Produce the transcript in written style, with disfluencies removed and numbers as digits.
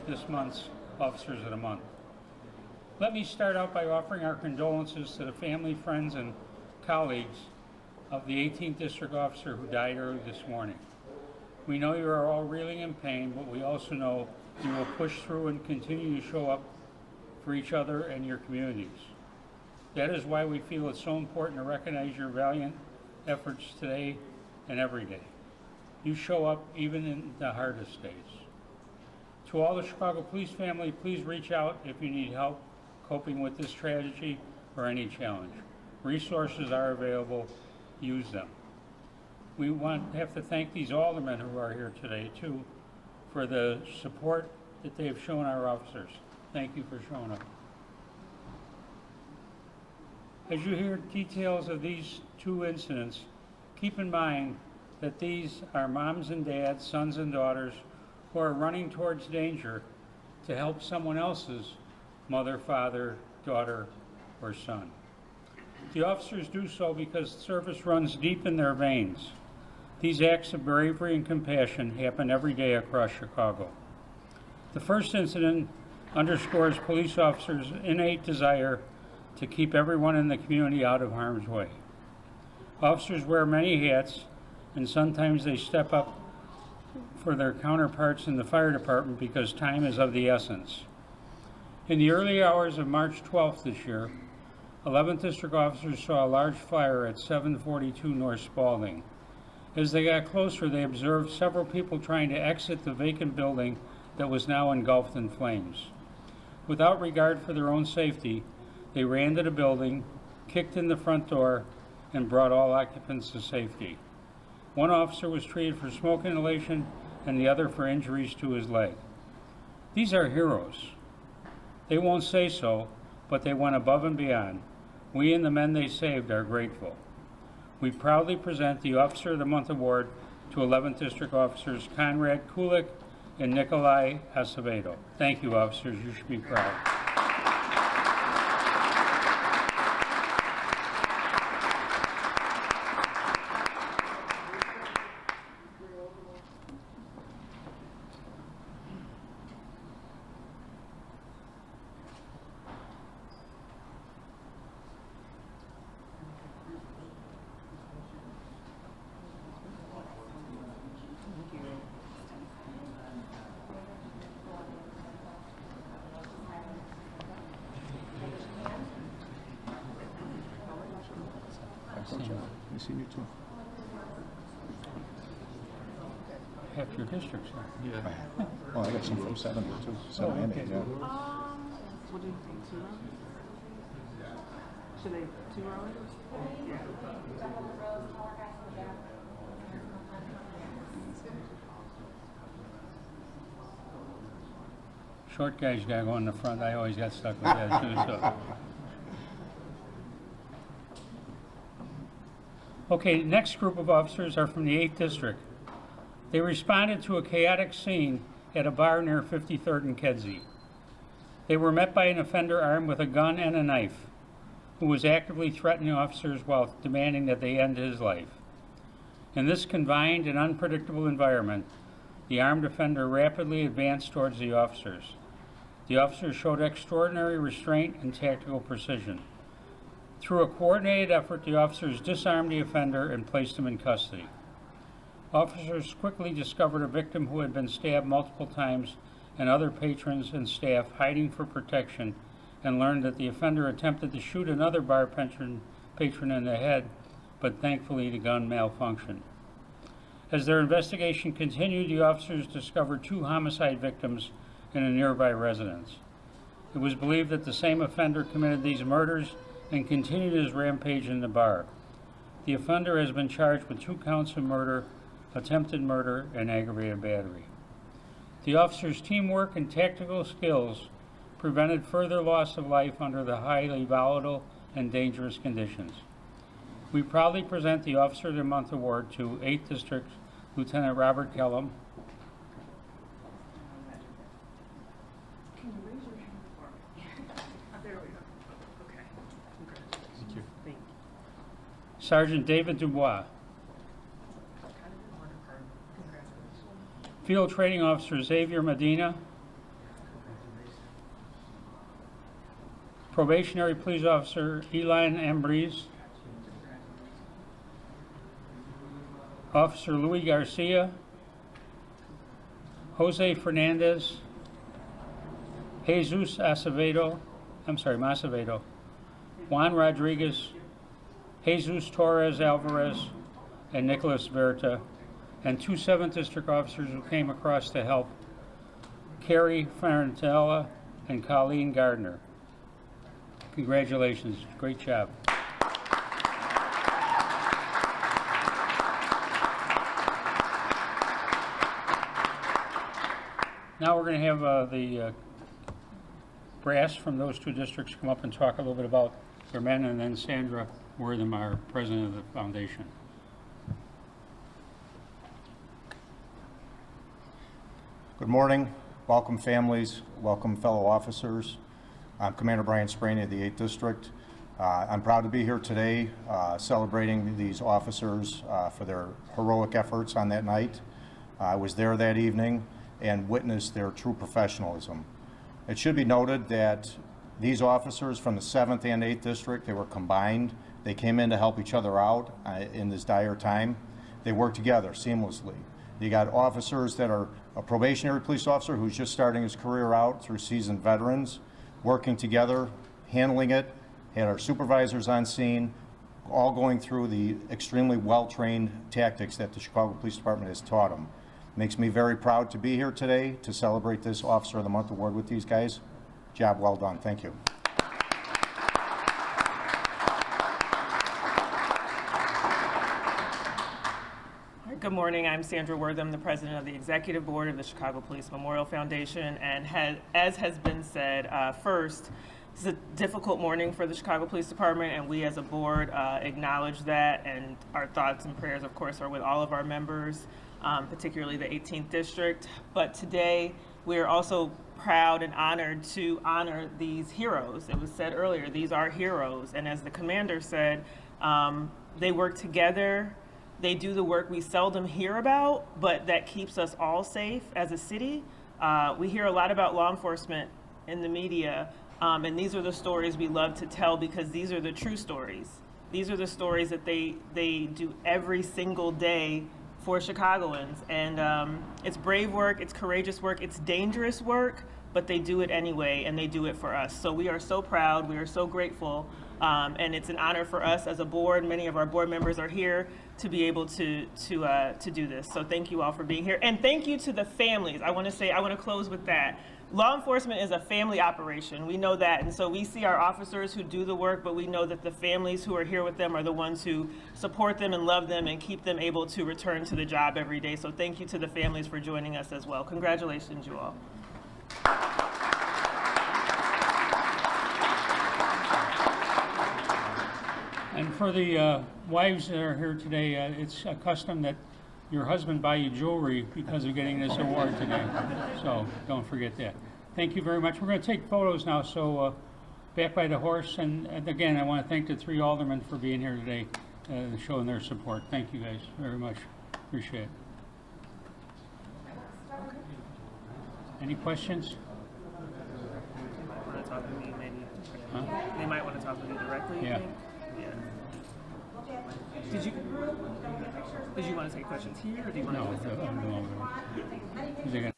this month's Officers of the Month. Let me start out by offering our condolences to the family, friends, and colleagues of the 18th District Officer who died early this morning. We know you are all reeling in pain, but we also know you will push through and continue to show up for each other and your communities. That is why we feel it's so important to recognize your valiant efforts today and every day. You show up even in the hardest days. To all the Chicago Police family, please reach out if you need help coping with this tragedy or any challenge. Resources are available. Use them. We have to thank these aldermen who are here today, too, for the support that they have shown our officers. Thank you for showing up. As you hear details of these two incidents, keep in mind that these are moms and dads, sons and daughters who are running towards danger to help someone else's mother, father, daughter, or son. The officers do so because service runs deep in their veins. These acts of bravery and compassion happen every day across Chicago. The first incident underscores police officers' innate desire to keep everyone in the community out of harm's way. Officers wear many hats, and sometimes they step up for their counterparts in the fire department because time is of the essence. In the early hours of March 12th this year, 11th District officers saw a large fire at 742 North Spalding. As they got closer, they observed several people trying to exit the vacant building that was now engulfed in flames. Without regard for their own safety, they ran to the building, kicked in the front door, and brought all occupants to safety. One officer was treated for smoke inhalation and the other for injuries to his leg. These are heroes. They won't say so, but they went above and beyond. We and the men they saved are grateful. We proudly present the Officer of the Month Award to 11th District Officers Conrad Kulik and Nikolai Acevedo. Thank you, officers. You should be proud. I see you too. Half your districts are. Yeah. Oh, I got some from 7 too. 7 and 8, yeah. What do you think, 2 rounds? Should they 2 rounds? Yeah. Short guys gotta go in the front. I always got stuck with that too. So. Okay, next group of officers are from the 8th District. They responded to a chaotic scene at a bar near 53rd and Kedzie. They were met by an offender armed with a gun and a knife, who was actively threatening officers while demanding that they end his life. In this confined and unpredictable environment, the armed offender rapidly advanced towards the officers. The officers showed extraordinary restraint and tactical precision. Through a coordinated effort, the officers disarmed the offender and placed him in custody. Officers quickly discovered a victim who had been stabbed multiple times and other patrons and staff hiding for protection, and learned that the offender attempted to shoot another bar patron in the head, but thankfully the gun malfunctioned. As their investigation continued, the officers discovered 2 homicide victims in a nearby residence. It was believed that the same offender committed these murders and continued his rampage in the bar. The offender has been charged with 2 counts of murder, attempted murder, and aggravated battery. The officers' teamwork and tactical skills prevented further loss of life under the highly volatile and dangerous conditions. We proudly present the Officer of the Month Award to 8th District Lieutenant Robert Kellum, Can you raise your hand for me? There we go. Okay. Thank you. Thank you. Sergeant David Dubois, Congratulations. Field Training Officer Xavier Medina, Probationary Police Officer Eline Ambrose, Officer Louis Garcia, Jose Fernandez, Jesus Macevedo, Juan Rodriguez, Jesus Torres Alvarez, and Nicholas Verta, and 2 7th District officers who came across to help, Carrie Farentella and Colleen Gardner. Congratulations, great job. Now we're going to have the brass from those 2 districts come up and talk a little bit about their men, and then Sandra Wortham, our president of the foundation. Good morning. Welcome families. Welcome fellow officers. I'm Commander Brian Spraney of the 8th District. I'm proud to be here today celebrating these officers for their heroic efforts on that night. I was there that evening and witnessed their true professionalism. It should be noted that these officers from the 7th and 8th District, they were combined. They came in to help each other out in this dire time. They worked together seamlessly. You got officers that are a probationary police officer who's just starting his career out through seasoned veterans, working together, handling it, had our supervisors on scene, all going through the extremely well-trained tactics that the Chicago Police Department has taught them. Makes me very proud to be here today to celebrate this Officer of the Month award with these guys. Job well done. Thank you. Good morning. I'm Sandra Wortham, the president of the executive board of the Chicago Police Memorial Foundation. And as has been said, first, it's a difficult morning for the Chicago Police Department, and we as a board acknowledge that. And our thoughts and prayers, of course, are with all of our members, particularly the 18th District. But today, we are also proud and honored to honor these heroes. It was said earlier, these are heroes. And as the commander said, they work together. They do the work we seldom hear about, but that keeps us all safe as a city. We hear a lot about law enforcement in the media, and these are the stories we love to tell because these are the true stories. These are the stories that they do every single day for Chicagoans. And it's brave work, it's courageous work, it's dangerous work, but they do it anyway, and they do it for us. So we are so proud, we are so grateful, and it's an honor for us as a board. Many of our board members are here to be able to do this. So thank you all for being here. And thank you to the families. I want to close with that. Law enforcement is a family operation. We know that. And so we see our officers who do the work, but we know that the families who are here with them are the ones who support them and love them and keep them able to return to the job every day. So thank you to the families for joining us as well. Congratulations, you all. And for the wives that are here today, it's a custom that your husband buy you jewelry because of getting this award today. So don't forget that. Thank you very much. We're going to take photos now, so back by the horse. And again, I want to thank the 3 aldermen for being here today, showing their support. Thank you guys very much. Appreciate it. Any questions? Want to talk to me, maybe? Huh? They might want to talk to me directly, you Yeah. think? Yeah. Did you want to take questions here, or do you want No, to? I'm going over.